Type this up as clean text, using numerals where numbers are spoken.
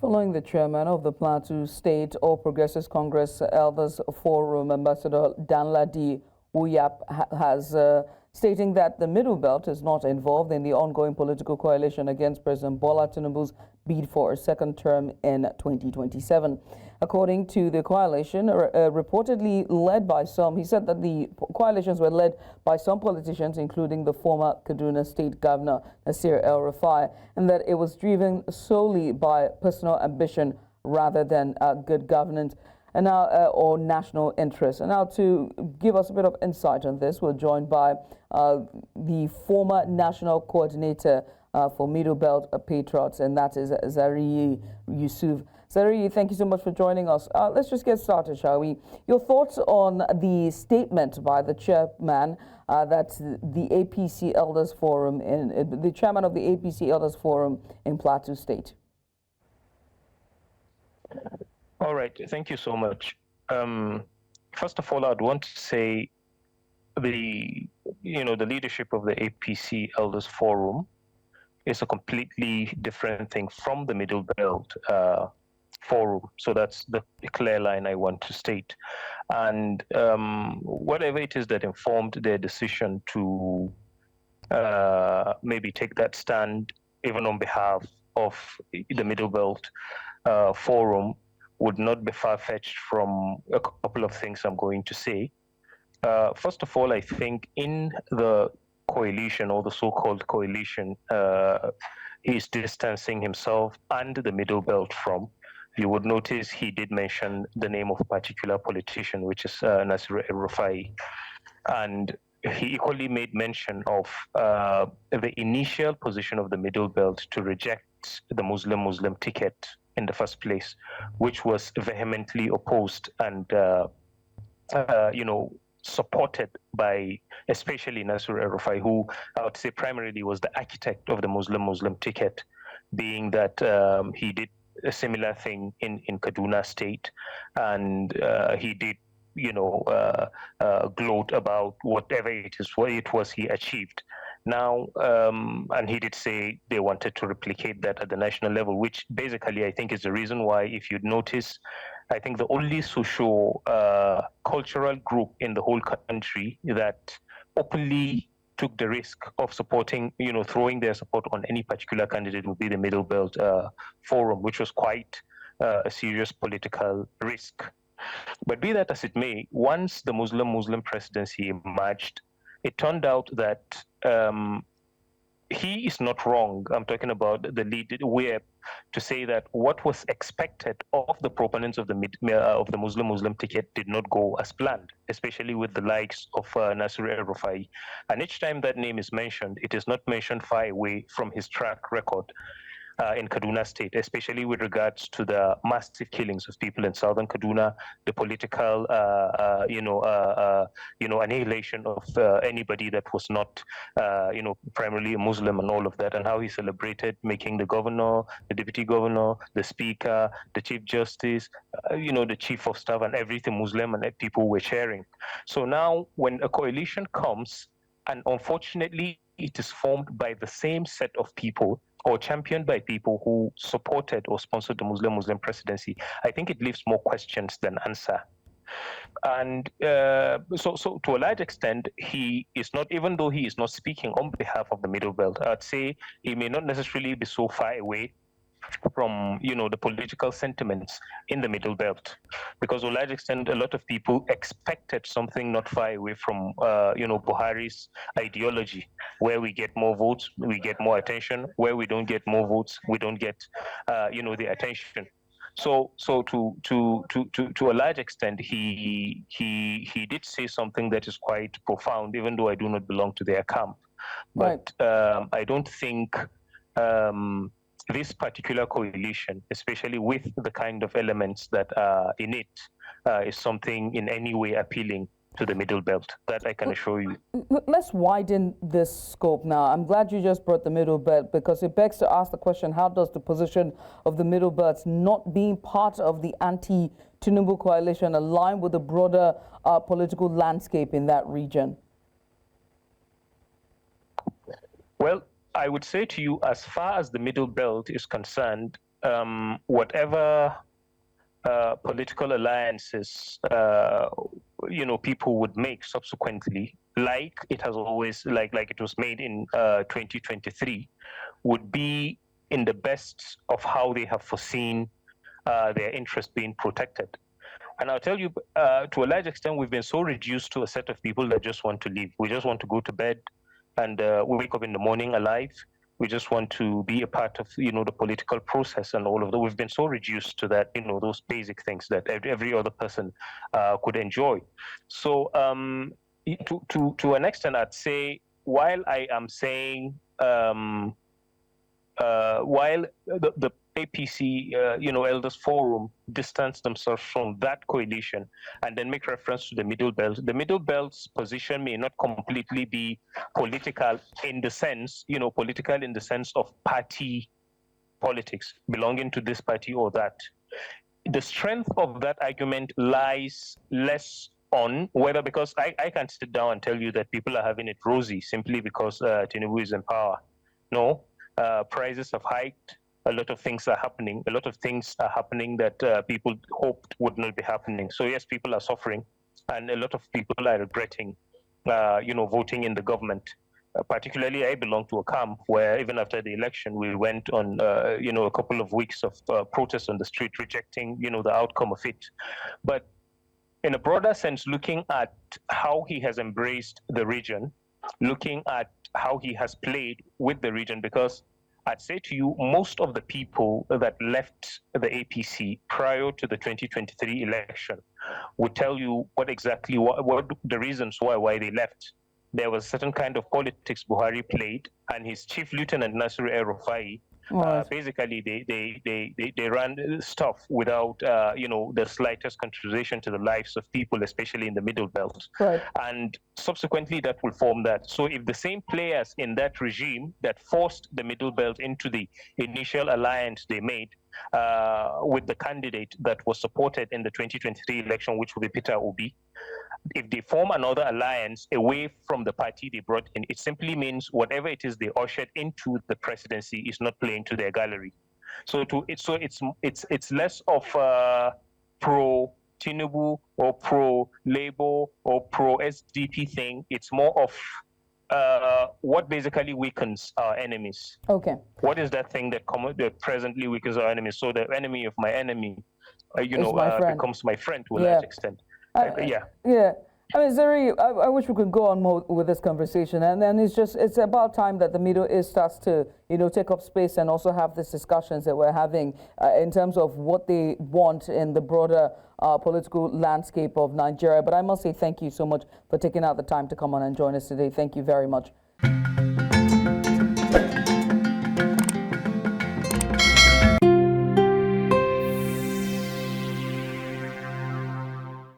Following the chairman of the Plateau State All Progressives Congress Elders Forum, Ambassador Danladi Wuyep, has stating that the Middle Belt is not involved in the ongoing political coalition against President Bola Tinubu's bid for a second term in 2027. According to the coalition, reportedly led by some, he said that the coalitions were led by some politicians, including the former Kaduna State Governor Nasir El-Rufai, and that it was driven solely by personal ambition rather than good governance and now or national interest. And now to give us a bit of insight on this, we're joined by the former national coordinator for Middle Belt Patriots, and that is Zariyi Yusuf. Zariyi, thank you so much for joining us. Let's just get started, shall we? Your thoughts on the statement by the chairman that the APC Elders Forum, the chairman of the APC Elders Forum in Plateau State. All right, thank you so much. First of all, I'd want to say the leadership of the APC Elders Forum is a completely different thing from the Middle Belt Forum. So that's the clear line I want to state. And whatever it is that informed their decision to maybe take that stand, even on behalf of the Middle Belt Forum, would not be far-fetched from a couple of things I'm going to say. First of all, I think in the coalition, or the so-called coalition, he's distancing himself and the Middle Belt from. You would notice he did mention the name of a particular politician, which is Nasir El-Rufai. And he equally made mention of the initial position of the Middle Belt to reject the Muslim ticket in the first place, which was vehemently opposed and supported by especially Nasir El-Rufai, who I would say primarily was the architect of the Muslim ticket, being that he did a similar thing in Kaduna State, and he did gloat about whatever it was he achieved. Now, and he did say they wanted to replicate that at the national level, which basically I think is the reason why, if you'd notice, I think the only cultural group in the whole country that openly took the risk of supporting, throwing their support on any particular candidate would be the Middle Belt Forum, which was quite a serious political risk. But be that as it may, once the Muslim presidency emerged, it turned out that he is not wrong. I'm talking about the lead Wuyep, to say that what was expected of the proponents of the Muslim ticket did not go as planned, especially with the likes of Nasir El-Rufai. And each time that name is mentioned, it is not mentioned far away from his track record in Kaduna State, especially with regards to the massive killings of people in southern Kaduna, the political, annihilation of anybody that was not, primarily a Muslim, and all of that, and how he celebrated making the governor, the deputy governor, the speaker, the chief justice, the chief of staff, and everything Muslim, and people were cheering. So now, when a coalition comes, and unfortunately, it is formed by the same set of people, or championed by people who supported or sponsored the Muslim presidency, I think it leaves more questions than answer. And so to a large extent, he is not, even though he is not speaking on behalf of the Middle Belt, I'd say he may not necessarily be so far away from the political sentiments in the Middle Belt, because to a large extent a lot of people expected something not far away from Buhari's ideology, where we get more votes, we get more attention; where we don't get more votes, we don't get the attention. So to a large extent, he did say something that is quite profound, even though I do not belong to their camp. But right. I don't think this particular coalition, especially with the kind of elements that are in it, is something in any way appealing to the Middle Belt. That I can assure you. Let's widen this scope now. I'm glad you just brought the Middle Belt, because it begs to ask the question, how does the position of the Middle Belt not being part of the Anti-Tinubu coalition align with the broader political landscape in that region? Well, I would say to you, as far as the Middle Belt is concerned, whatever political alliances people would make subsequently, like it has always like it was made in 2023, would be in the best of how they have foreseen their interest being protected. And I'll tell you, to a large extent, we've been so reduced to a set of people that just want to leave. We just want to go to bed and wake up in the morning alive. We just want to be a part of, the political process and all of that. We've been so reduced to that, those basic things that every other person could enjoy. So to an extent, I'd say, while I am saying, while the APC, Elders Forum distance themselves from that coalition and then make reference to the Middle Belt. The Middle Belt's position may not completely be political in the sense, of party politics, belonging to this party or that. The strength of that argument lies less on whether, because I can't sit down and tell you that people are having it rosy simply because Tinubu is in power. No, prices have hiked. A lot of things are happening. A lot of things are happening that people hoped would not be happening. So yes, people are suffering, and a lot of people are regretting, voting in the government. Particularly, I belong to a camp where even after the election, we went on, a couple of weeks of protests on the street, rejecting, the outcome of it. But in a broader sense, looking at how he has embraced the region, looking at how he has played with the region, because I'd say to you, most of the people that left the APC prior to the 2023 election would tell you what the reasons why they left. There was a certain kind of politics Buhari played, and his chief lieutenant Nasir El-Rufai, basically they ran stuff without the slightest contribution to the lives of people, especially in the Middle Belt. Right. And subsequently that will form that. So if the same players in that regime that forced the Middle Belt into the initial alliance they made with the candidate that was supported in the 2023 election, which will be Peter Obi, if they form another alliance away from the party they brought in, it simply means whatever it is they ushered into the presidency is not playing to their gallery. So it's less of a pro Tinubu or pro Labour or pro SDP thing. It's more of what basically weakens our enemies. Okay. What is that thing that presently weakens our enemies? So the enemy of my enemy, becomes my friend to a large extent. Yeah. I mean, Zariyi, I wish we could go on more with this conversation, and then it's about time that the Middle East starts to, take up space and also have these discussions that we're having in terms of what they want in the broader political landscape of Nigeria. But I must say thank you so much for taking out the time to come on and join us today. Thank you very much.